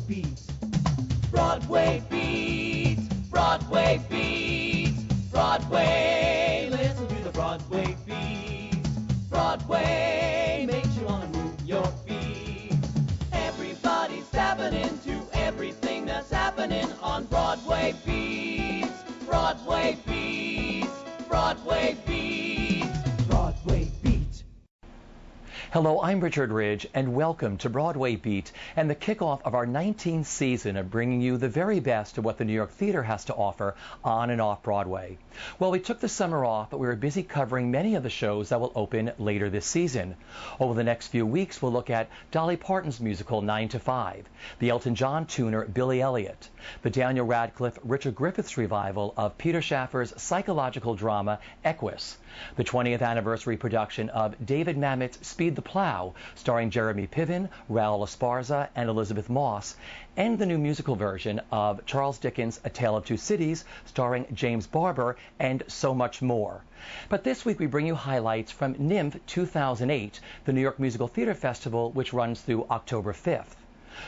Beat. Broadway Beat. Broadway Beat. Broadway. Listen to the Broadway Beat. Broadway makes you want to move your feet. Everybody's tapping into everything that's happening on Broadway Beat. Broadway Beat. Broadway Beat. Broadway Beat. Hello, I'm Richard Ridge, and welcome to Broadway Beat and the kickoff of our 19th season of bringing you the very best of what the New York theater has to offer on and off Broadway. Well, we took the summer off, but we were busy covering many of the shows that will open later this season. Over the next few weeks, we'll look at Dolly Parton's musical 9 to 5, the Elton John tuner Billy Elliot, the Daniel Radcliffe Richard Griffiths revival of Peter Shaffer's psychological drama Equus, the 20th anniversary production of David Mamet's Speed the Plow, starring Jeremy Piven, Raul Esparza, and Elizabeth Moss, and the new musical version of Charles Dickens' A Tale of Two Cities, starring James Barber, and so much more. But this week we bring you highlights from NYMF 2008, the New York Musical Theater Festival, which runs through October 5th.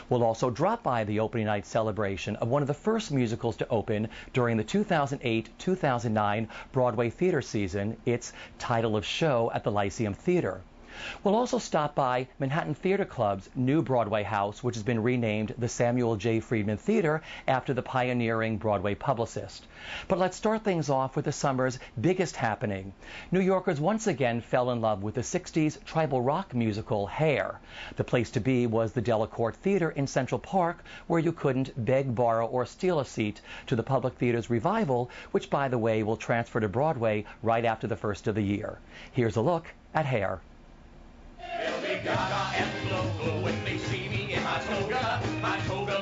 We'll also drop by the opening night celebration of one of the first musicals to open during the 2008-2009 Broadway theater season, its Title of Show at the Lyceum Theater. We'll also stop by Manhattan Theater Club's new Broadway house, which has been renamed the Samuel J. Friedman Theater after the pioneering Broadway publicist. But let's start things off with the summer's biggest happening. New Yorkers once again fell in love with the 60s tribal rock musical Hair. The place to be was the Delacorte Theater in Central Park, where you couldn't beg, borrow, or steal a seat to the Public Theater's revival, which, by the way, will transfer to Broadway right after the first of the year. Here's a look at Hair. They'll be gaga and local when they see me in my toga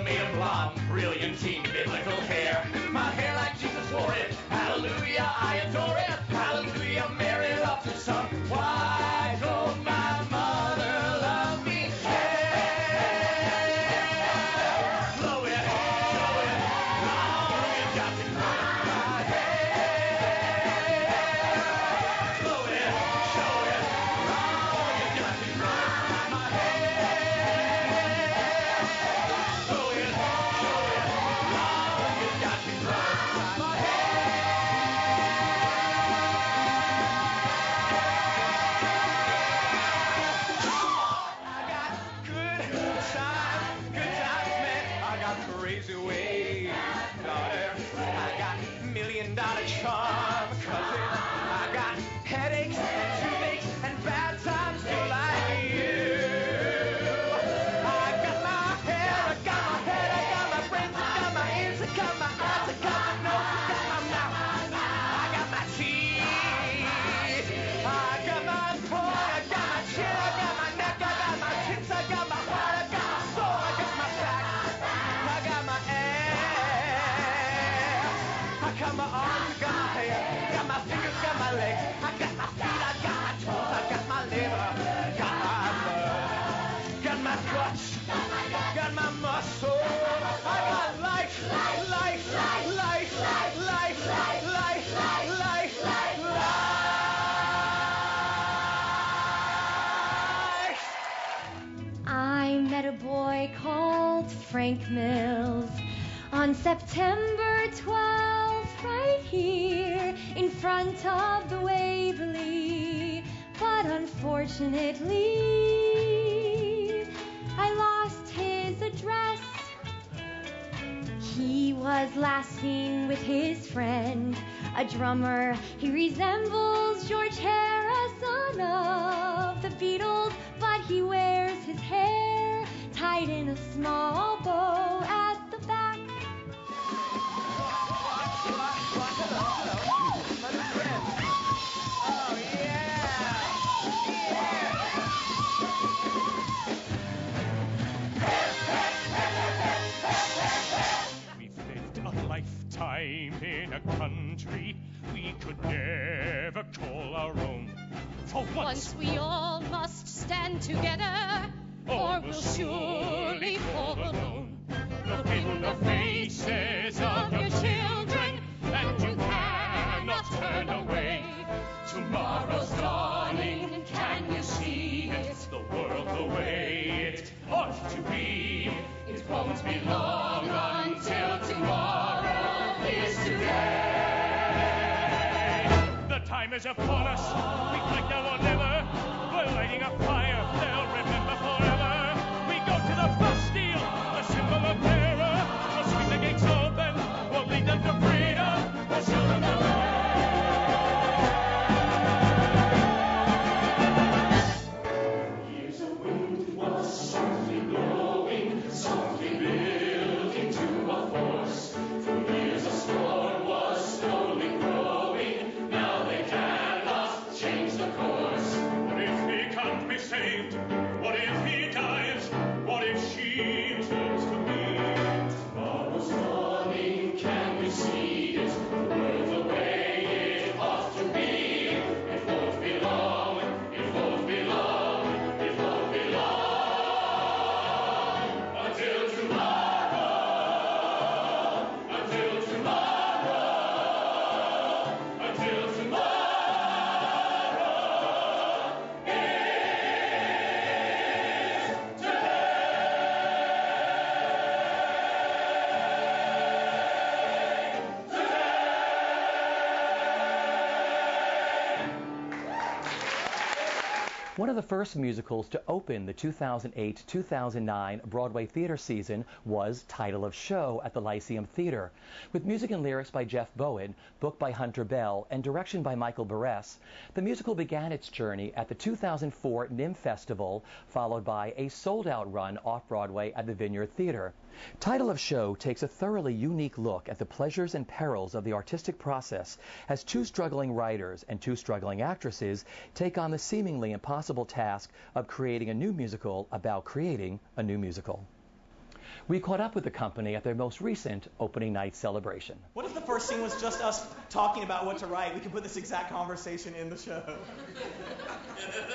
made of blonde, brilliant teen biblical hair. My hair like Jesus wore it, hallelujah, I adore it, hallelujah, Mary loved her son. Why don't my mother love me? Hair, blow it, show it, long you got to grow my hair. Blow it, show it, long you got to grow my hair. Blow it, show it, long you got to grow my hair. I got good times, man. I got crazy ways, daughter. I got $1,000,000 charm, cousin. I got headaches and toothaches and bad times just like you. I got my hair, I got my head, I got my brains, I got my ears, I got my eyes, I got my nose, I got my mouth, I got my teeth, I got my tongue, I got my chin, I got my neck, I got my tits, I got my heart, I got my soul, I got my back, I got my ass, I got my arms, I got my hair, got my fingers, got my legs, I got my feet, I got my toes, I got my liver, got my blood, got my guts, got my muscle, I got life, life, life, life, life, life, life, life. I met a boy called Frank Mills on September 12th, right here in front of the Waverly. But unfortunately, I lost his address. He was last seen with his friend, a drummer. He resembles George Harrison of the Beatles, but he wears his hair tied in a small bow at the back. We've lived a lifetime in a country we could never call our own. For once We all must stand together, or we'll surely fall alone. look in the faces of your children, and you cannot turn away. Tomorrow's dawning, and can you see it? The world the way it ought to be. It won't won't be long until tomorrow is today. The time is upon us. We fight now or never. We're lighting a fire they'll remember forever. We go to the Bastille, a symbol of terror. We'll swing the gates open. We'll lead them to freedom. We'll show them the way. Years of wind was softly blowing, softly building to a force. Through years a storm was slowly growing. Now they cannot change the course. What if he can't be saved? What if he dies? What if she turns to me? Tomorrow's dawning, can we see it? The world the way it ought to be. It won't be long, it won't be long, it won't be long. Until tomorrow, until tomorrow, until tomorrow. One of the first musicals to open the 2008-2009 Broadway theater season was Title of Show at the Lyceum Theater. With music and lyrics by Jeff Bowen, book by Hunter Bell, and direction by Michael Barres, the musical began its journey at the 2004 NYMF Festival, followed by a sold-out run off-Broadway at the Vineyard Theater. Title of Show takes a thoroughly unique look at the pleasures and perils of the artistic process as two struggling writers and two struggling actresses take on the seemingly impossible task of creating a new musical about creating a new musical. We caught up with the company at their most recent opening night celebration. What if the first scene was just us talking about what to write? We could put this exact conversation in the show.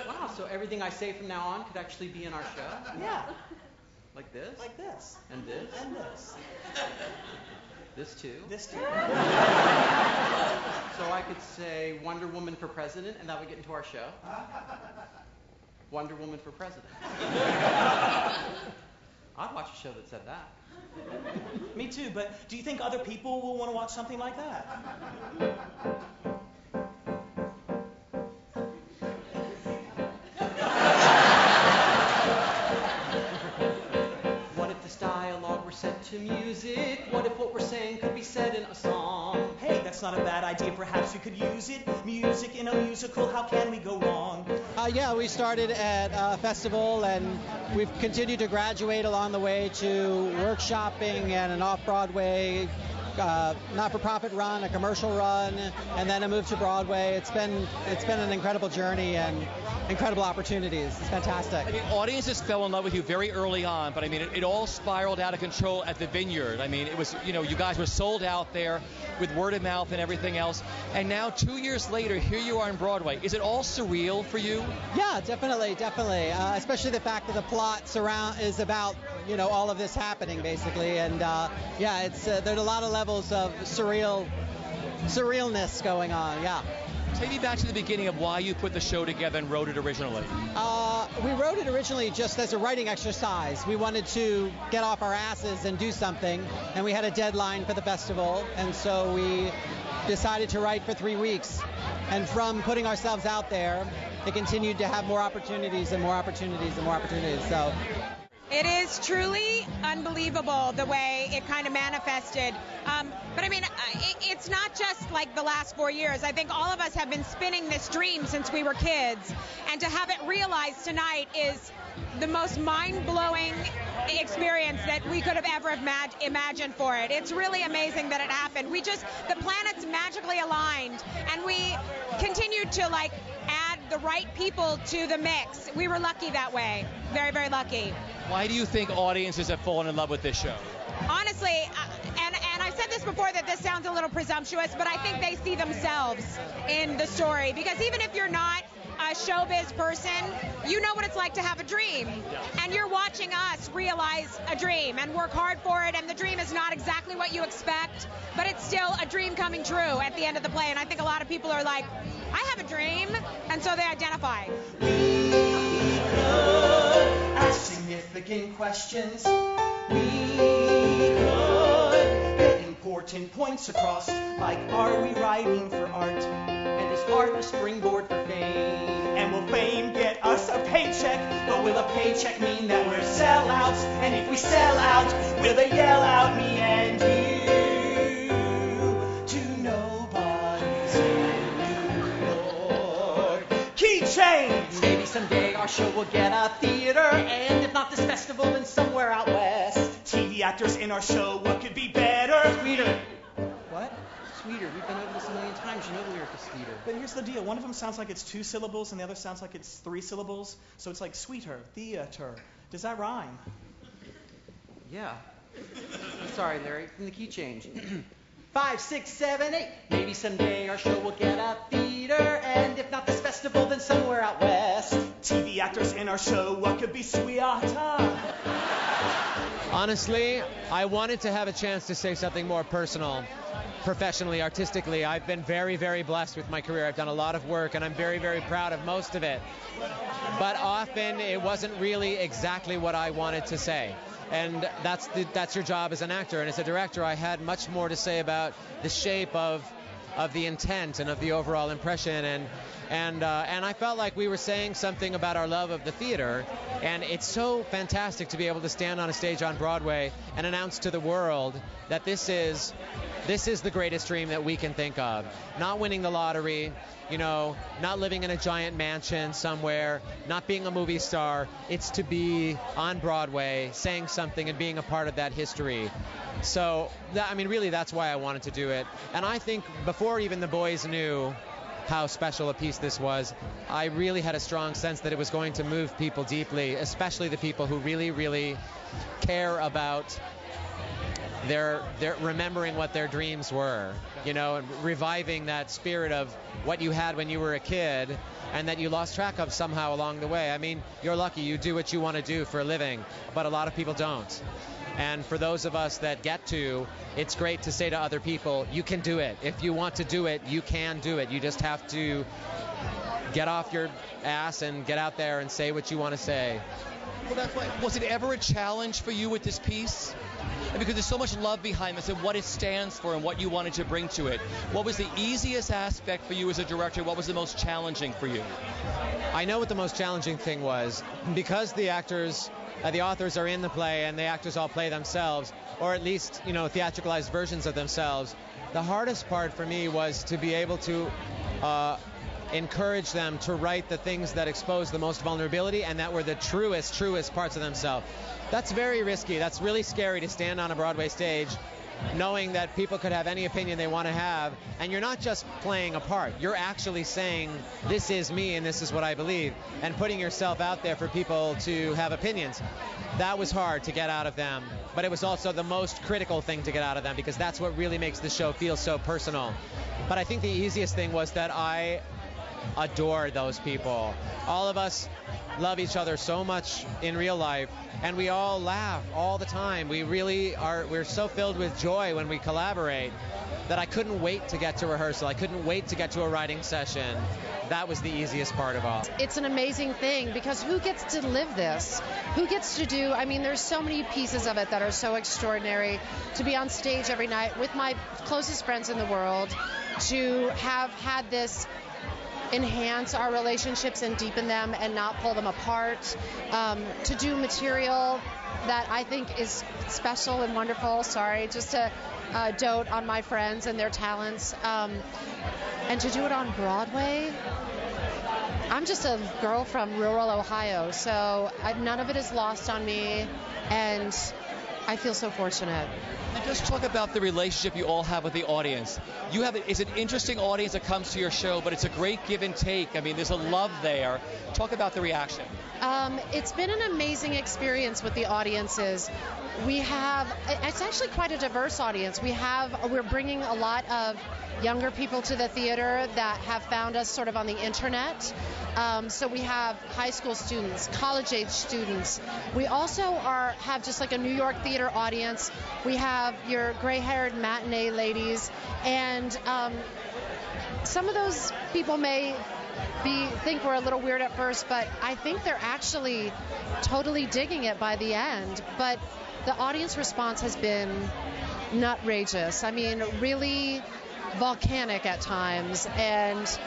Wow, so everything I say from now on could actually be in our show? Yeah. Like this? Like this. And this? And this. This too? This too. So I could say Wonder Woman for President, and that would get into our show. Wonder Woman for President. I'd watch a show that said that. Me too, but do you think other people will want to watch something like that? What if this dialogue were set to music? What if what we're saying could be said in a song? Hey, that's not a bad idea. Perhaps we could use it. Music in a musical, how can we go wrong? Yeah, we started at a festival, and we've continued to graduate along the way to workshopping and an off-Broadway not-for-profit run, a commercial run, and then a move to Broadway. It's been an incredible journey and incredible opportunities. It's fantastic. I mean, audiences fell in love with you very early on, but I mean, it all spiraled out of control at the Vineyard. I mean, it was, you know, you guys were sold out there with word of mouth and everything else. And now 2 years later, here you are on Broadway. Is it all surreal for you? Yeah, definitely. Especially the fact that the plot is about, you know, all of this happening basically. And yeah, it's there's a lot of levels of surrealness going on. Yeah. Take me back to the beginning of why you put the show together and wrote it originally. We wrote it originally just as a writing exercise. We wanted to get off our asses and do something, and we had a deadline for the festival, and so we decided to write for 3 weeks. And from putting ourselves out there, it continued to have more opportunities and more opportunities and more opportunities. So. It is truly unbelievable the way it kind of manifested. But I mean, it's not just like the last 4 years. I think all of us have been spinning this dream since we were kids. And to have it realized tonight is the most mind-blowing experience that we could have ever imagined for it. It's really amazing that it happened. The planets magically aligned, and we continued to add the right people to the mix. We were lucky that way. Very, very lucky. Why do you think audiences have fallen in love with this show? Honestly, and I've said this before that this sounds a little presumptuous, but I think they see themselves in the story. Because even if you're not a showbiz person, you know what it's like to have a dream. And you're watching us realize a dream and work hard for it, and the dream is not exactly what you expect, but it's still a dream coming true at the end of the play. And I think a lot of people are like, I have a dream, and so they identify. We could ask significant questions We could get important points across, like are we writing for art? And is art a springboard for fame? And will fame get us a paycheck? But will a paycheck mean that we're sellouts? And if we sell out, will they yell out me and you to nobody's New York? Key change! Maybe someday our show will get a theater, and if not this festival, then somewhere out west. TV actors in our show, what could be better? Sweeter. What? Sweeter. We've been over this a million times. You know the lyric is sweeter. But here's the deal. One of them sounds like it's 2 syllables, and the other sounds like it's 3 syllables. So it's like sweeter, theater. Does that rhyme? Yeah. Sorry, Larry. From the key change. 5, 6, 7, 8. Maybe someday our show will get a theater, and if not this festival, then somewhere out west. TV actors in our show, what could be sweeter? Honestly, I wanted to have a chance to say something more personal, professionally, artistically. I've been very, very blessed with my career. I've done a lot of work, and I'm very, very proud of most of it. But often, it wasn't really exactly what I wanted to say. And that's your job as an actor. And as a director, I had much more to say about the shape of the intent and of the overall impression. And I felt like we were saying something about our love of the theater. And it's so fantastic to be able to stand on a stage on Broadway and announce to the world that this is the greatest dream that we can think of. Not winning the lottery, you know, not living in a giant mansion somewhere, not being a movie star. It's to be on Broadway, saying something and being a part of that history. So, really, that's why I wanted to do it. And I think before even the boys knew how special a piece this was, I really had a strong sense that it was going to move people deeply, especially the people who really, really care about their remembering what their dreams were, you know, and reviving that spirit of what you had when you were a kid and that you lost track of somehow along the way. I mean, you're lucky you do what you want to do for a living, but a lot of people don't. And for those of us that get to, it's great to say to other people, you can do it. If you want to do it, you can do it. You just have to get off your ass and get out there and say what you want to say. Well, that's why. Was it ever a challenge for you with this piece? Because there's so much love behind this and what it stands for and what you wanted to bring to it. What was the easiest aspect for you as a director? What was the most challenging for you? I know what the most challenging thing was. Because the actors, the authors are in the play and the actors all play themselves, or at least, you know, theatricalized versions of themselves, the hardest part for me was to be able to encourage them to write the things that expose the most vulnerability and that were the truest parts of themselves. That's very risky. That's really scary to stand on a Broadway stage knowing that people could have any opinion they want to have, and you're not just playing a part. You're actually saying, this is me and this is what I believe, and putting yourself out there for people to have opinions. That was hard to get out of them, but it was also the most critical thing to get out of them because that's what really makes the show feel so personal. But I think the easiest thing was that I adore those people. All of us love each other so much in real life, and we all laugh all the time. We're so filled with joy when we collaborate that I couldn't wait to get to rehearsal. I couldn't wait to get to a writing session. That was the easiest part of all. It's an amazing thing because who gets to live this? Who gets to do, there's so many pieces of it that are so extraordinary. To be on stage every night with my closest friends in the world, to have had this enhance our relationships and deepen them and not pull them apart, to do material that I think is special and wonderful, just to dote on my friends and their talents, and to do it on Broadway. I'm just a girl from rural Ohio, so none of it is lost on me, and I feel so fortunate. And just talk about the relationship you all have with the audience. It's an interesting audience that comes to your show, but it's a great give and take. There's a love there. Talk about the reaction. It's been an amazing experience with the audiences. It's actually quite a diverse audience. We're bringing a lot of younger people to the theater that have found us sort of on the internet. So we have high school students, college-age students. We also have just like a New York theater audience. We have your gray-haired matinee ladies, and some of those people may think we're a little weird at first, but I think they're actually totally digging it by the end. But the audience response has been nutrageous. I mean, really volcanic at times, and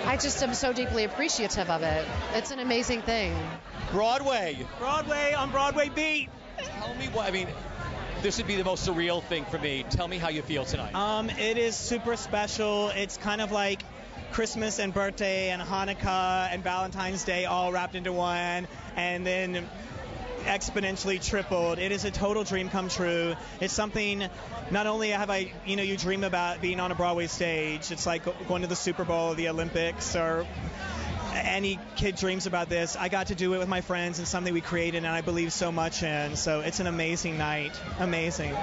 I just am so deeply appreciative of it. It's an amazing thing. Broadway on Broadway Beat. Tell me what, I mean, this would be the most surreal thing for me. Tell me how you feel tonight. It is super special. It's kind of like Christmas and birthday and Hanukkah and Valentine's Day all wrapped into one, and then exponentially tripled. It is a total dream come true. It's something, not only have I, you dream about being on a Broadway stage. It's like going to the Super Bowl or the Olympics, or any kid dreams about this. I got to do it with my friends and something we created and I believe so much in. So it's an amazing night. Amazing.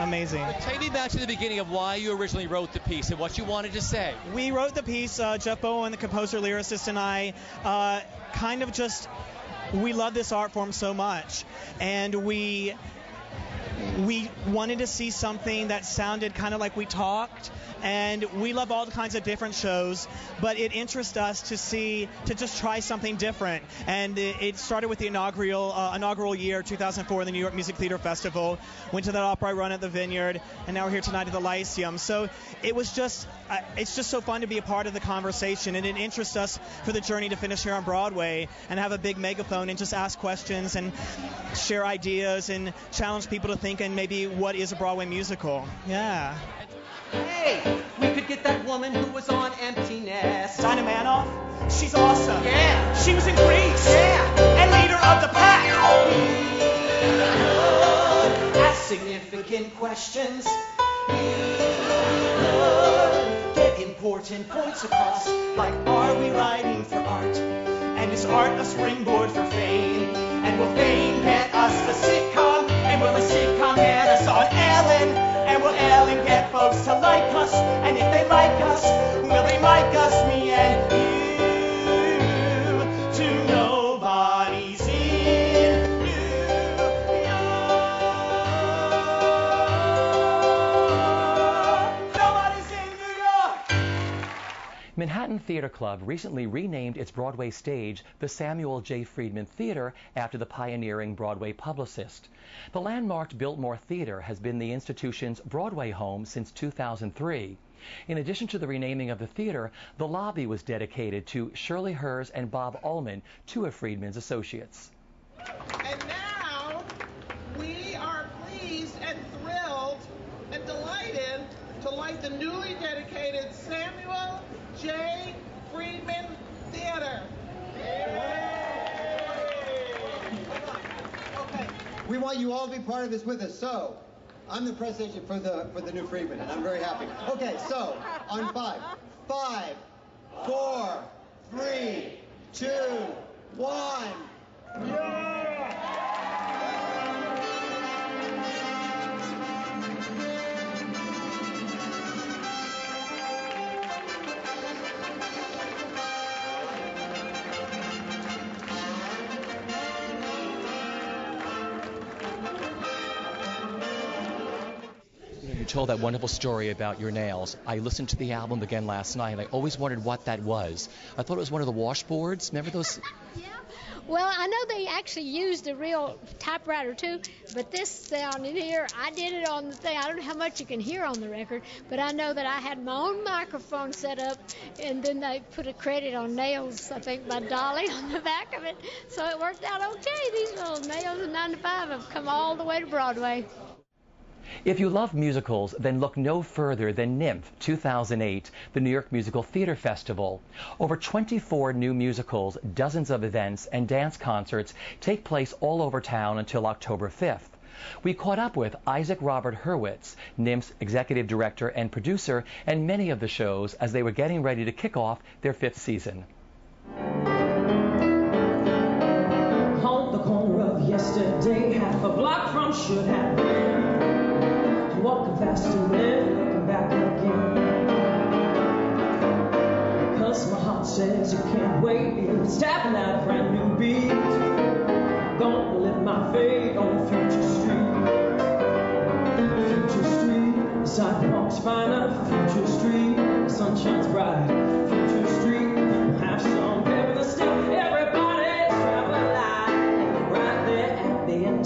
Take me back to the beginning of why you originally wrote the piece and what you wanted to say. We wrote the piece, Jeff Bowen, the composer, lyricist, and I, kind of just, we love this art form so much, and we wanted to see something that sounded kind of like We Talked, and we love all kinds of different shows, but it interests us to just try something different. And it started with the inaugural year, 2004, the New York Music Theater Festival, went to that opera run at the Vineyard, and now we're here tonight at the Lyceum. So it was just, it's just so fun to be a part of the conversation, and it interests us for the journey to finish here on Broadway and have a big megaphone and just ask questions and share ideas and challenge people to think and maybe what is a Broadway musical. Yeah. Hey, we could get that woman who was on Empty Nest. Dinah Manoff? She's awesome. Yeah. She was in Grease. Yeah. And leader of the pack. Ask significant questions. Get important points across. Like, are we writing for art? And is art a springboard for fame? And will fame get us a sitcom? And will a sitcom get us on Ellen? And will Ellen get folks to like us? And if they like us, will they like us, me and you, to nobody's in New York? Nobody's in New York! Manhattan Theatre Club recently renamed its Broadway stage the Samuel J. Friedman Theatre after the pioneering Broadway publicist. The landmarked Biltmore Theatre has been the institution's Broadway home since 2003. In addition to the renaming of the theatre, the lobby was dedicated to Shirley Hers and Bob Ullman, two of Friedman's associates. And now we are pleased and thrilled and delighted to light the newly dedicated Samuel J. Friedman Theater. Okay, we want you all to be part of this with us. So, I'm the press agent for the new Friedman, and I'm very happy. Okay, so on 5, 5, 4, 3, 2, 1. Yeah! You told that wonderful story about your nails. I listened to the album again last night, and I always wondered what that was. I thought it was one of the washboards. Remember those? Yeah. Well, I know they actually used a real typewriter too, but this sound in here, I did it on the thing. I don't know how much you can hear on the record, but I know that I had my own microphone set up, and then they put a credit on nails, I think, by Dolly on the back of it. So it worked out okay. These little nails in 95 have come all the way to Broadway. If you love musicals, then look no further than NYMF 2008, the New York Musical Theater Festival. Over 24 new musicals, dozens of events, and dance concerts take place all over town until October 5th. We caught up with Isaac Robert Hurwitz, NYMF's executive director and producer, and many of the shows as they were getting ready to kick off their 5th season. On the corner of yesterday, half a block from should have been. Walking faster and looking back again. Because my heart says you can't wait. It's tapping out a brand new beat. Gonna live my fate on Future Street. Future Street, the sidewalks fine up. Future Street, the sun shines bright. Future Street, people have some living the step. Everybody's traveling light. Right there at the end.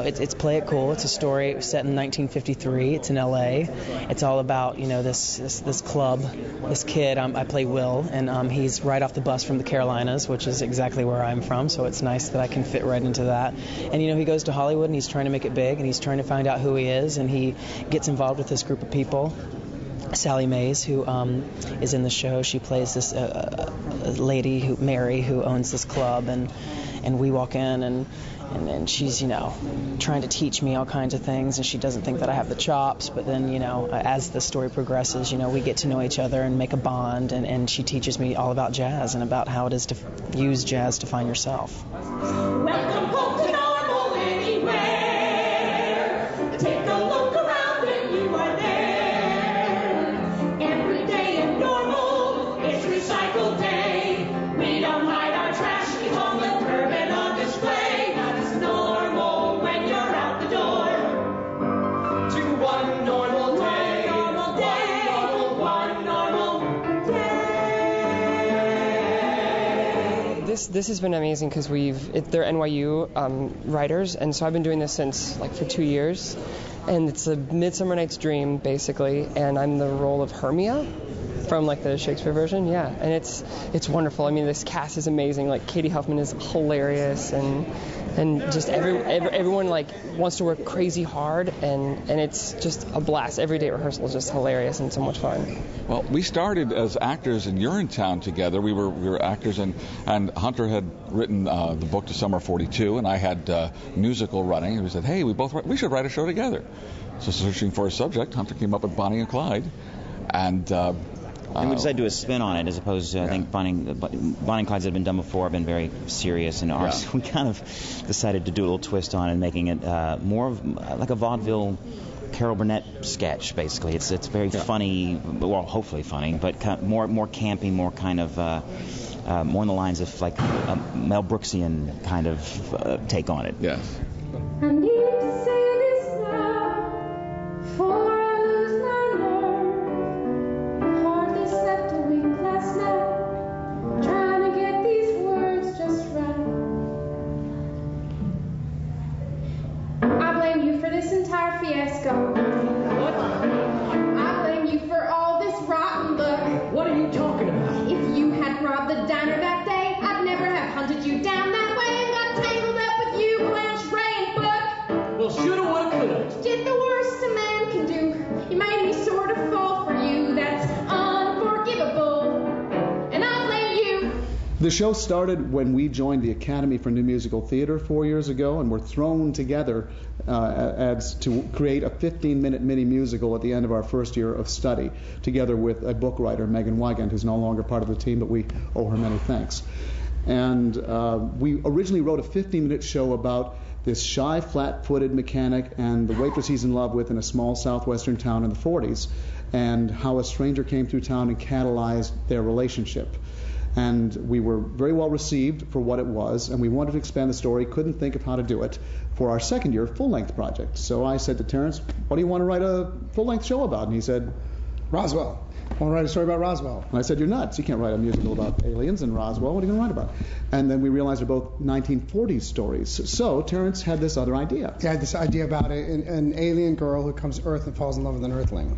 it's Play It Cool. It's a story set in 1953. It's in L.A. It's all about, this club, this kid. I play Will, and he's right off the bus from the Carolinas, which is exactly where I'm from, so it's nice that I can fit right into that. And, he goes to Hollywood, and he's trying to make it big, and he's trying to find out who he is, and he gets involved with this group of people. Sally Mays, who is in the show, she plays this lady, Mary, who owns this club, and we walk in, and she's, trying to teach me all kinds of things, and she doesn't think that I have the chops, but then, as the story progresses, we get to know each other and make a bond, and she teaches me all about jazz and about how it is to use jazz to find yourself. Welcome home to normal anywhere. Take a look around and you are there. Every day and normal, it's recycle day. We don't hide our trash, it's on the curb and on display. That's normal when you're out the door. To one normal day, one normal day. This has been amazing because they're NYU writers, and so I've been doing this since for 2 years, and it's a Midsummer Night's Dream basically, and I'm the role of Hermia from the Shakespeare version, and it's wonderful. I mean, this cast is amazing. Katie Huffman is hilarious, and just everyone wants to work crazy hard, and it's just a blast. Every day rehearsal is just hilarious and so much fun. Well, we started as actors in Urinetown together. We were actors, and Hunter had written the book to Summer 42, and I had musical running. And we said, hey, we should write a show together. So searching for a subject, Hunter came up with Bonnie and Clyde, and we decided to do a spin on it, as opposed to, I think, Bonnie and Clyde's had been done before, been very serious, and ours, we kind of decided to do a little twist on it, making it more of like a vaudeville Carol Burnett sketch, basically. It's very funny, well, hopefully funny, but more campy, more kind of more in the lines of a Mel Brooksian kind of take on it. Yes. I need to say this now, before I lose my nerve. I hardly slept a wink last night, trying to get these words just right. I blame you for this entire fiasco. What? I blame you for all this rotten luck. What are you talking about? If you had robbed the diner that day, I'd never have hunted you down that way and got tangled up with you, Blanche, Ray, and Buck. Well, shoulda, woulda, coulda. Did the worst a man can do. You made me sort of fall for you. That's unforgivable. And I blame you. The show started when we joined the Academy for New Musical Theater 4 years ago, and were thrown together to create a 15-minute mini musical at the end of our first year of study, together with a book writer, Megan Wygant, who's no longer part of the team, but we owe her many thanks. And we originally wrote a 15-minute show about this shy, flat-footed mechanic and the waitress he's in love with in a small southwestern town in the 40s, and how a stranger came through town and catalyzed their relationship. And we were very well received for what it was, and we wanted to expand the story, couldn't think of how to do it for our second year full-length project. So I said to Terrence, what do you want to write a full-length show about? And he said, Roswell. I want to write a story about Roswell. And I said, you're nuts. You can't write a musical about aliens and Roswell. What are you going to write about? And then we realized they're both 1940s stories. So Terrence had this other idea. He had this idea about an alien girl who comes to Earth and falls in love with an Earthling.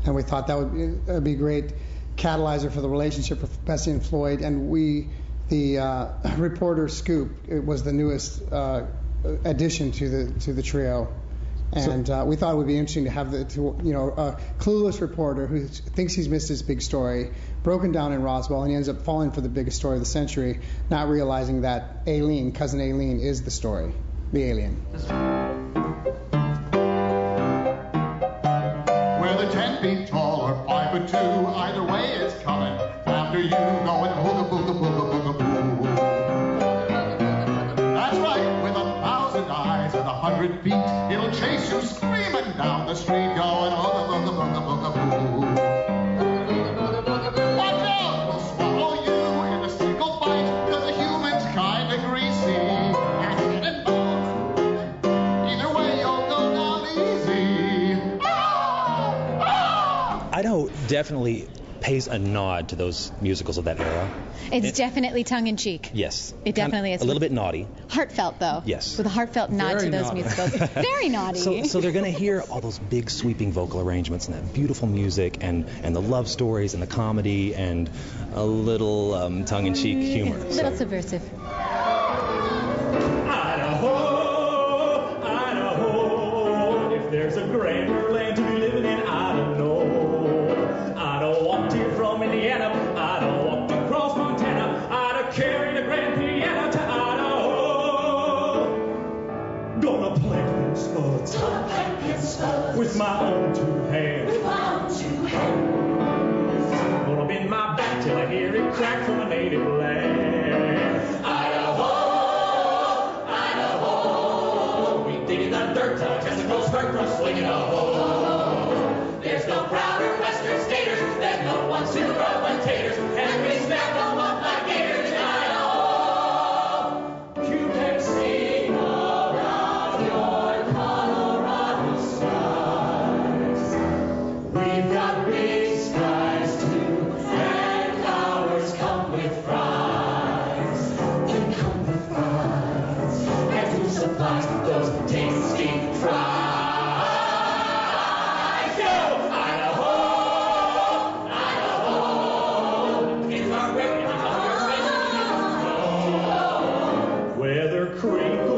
And we thought that would be a great catalyzer for the relationship with Bessie and Floyd. And the reporter Scoop, it was the newest addition to the trio. And we thought it would be interesting to have a clueless reporter who thinks he's missed his big story, broken down in Roswell, and he ends up falling for the biggest story of the century, not realizing that Aileen, cousin Aileen, is the story, the alien. Whether 10 feet tall or 5 foot 2, either way it's coming after you going booga booga booga booga boo. That's right, with 1,000 eyes and 100 feet, it'll chase you screaming down the street, going booga booga booga booga boo. Watch out, it'll swallow you in a single bite, 'cause the human's kinda greasy. Acid and bones, either way you'll go down easy. I know definitely pays a nod to those musicals of that era. It's definitely tongue-in-cheek. Yes. It definitely is. A little bit naughty. Heartfelt, though. Yes. With a heartfelt nod Very to those naughty. musicals. Very naughty. So they're going to hear all those big sweeping vocal arrangements and that beautiful music and the love stories and the comedy and a little tongue-in-cheek humor. A little subversive. Idaho, Idaho, if there's a grander land to be living in, I don't know. I'd have walked here from Indiana, I'd have walked across Montana, I'd have carried a grand piano to Idaho. Gonna play pin spuds, with my own two hands. Gonna bend my back till I hear it crack from a native land. Idaho, Idaho, we dig in the dirt till our testicles start from swinging a hoe. There's no prouder western staters than the ones who grow potatoes, and we snap them up like gators in Idaho. You can sing around your Colorado skies. We've got big skies too, and ours come with fries. They come with fries, and who supplies those tasty fries? Yo, Idaho, Idaho, it's our great, it's our great. Weather crinkles.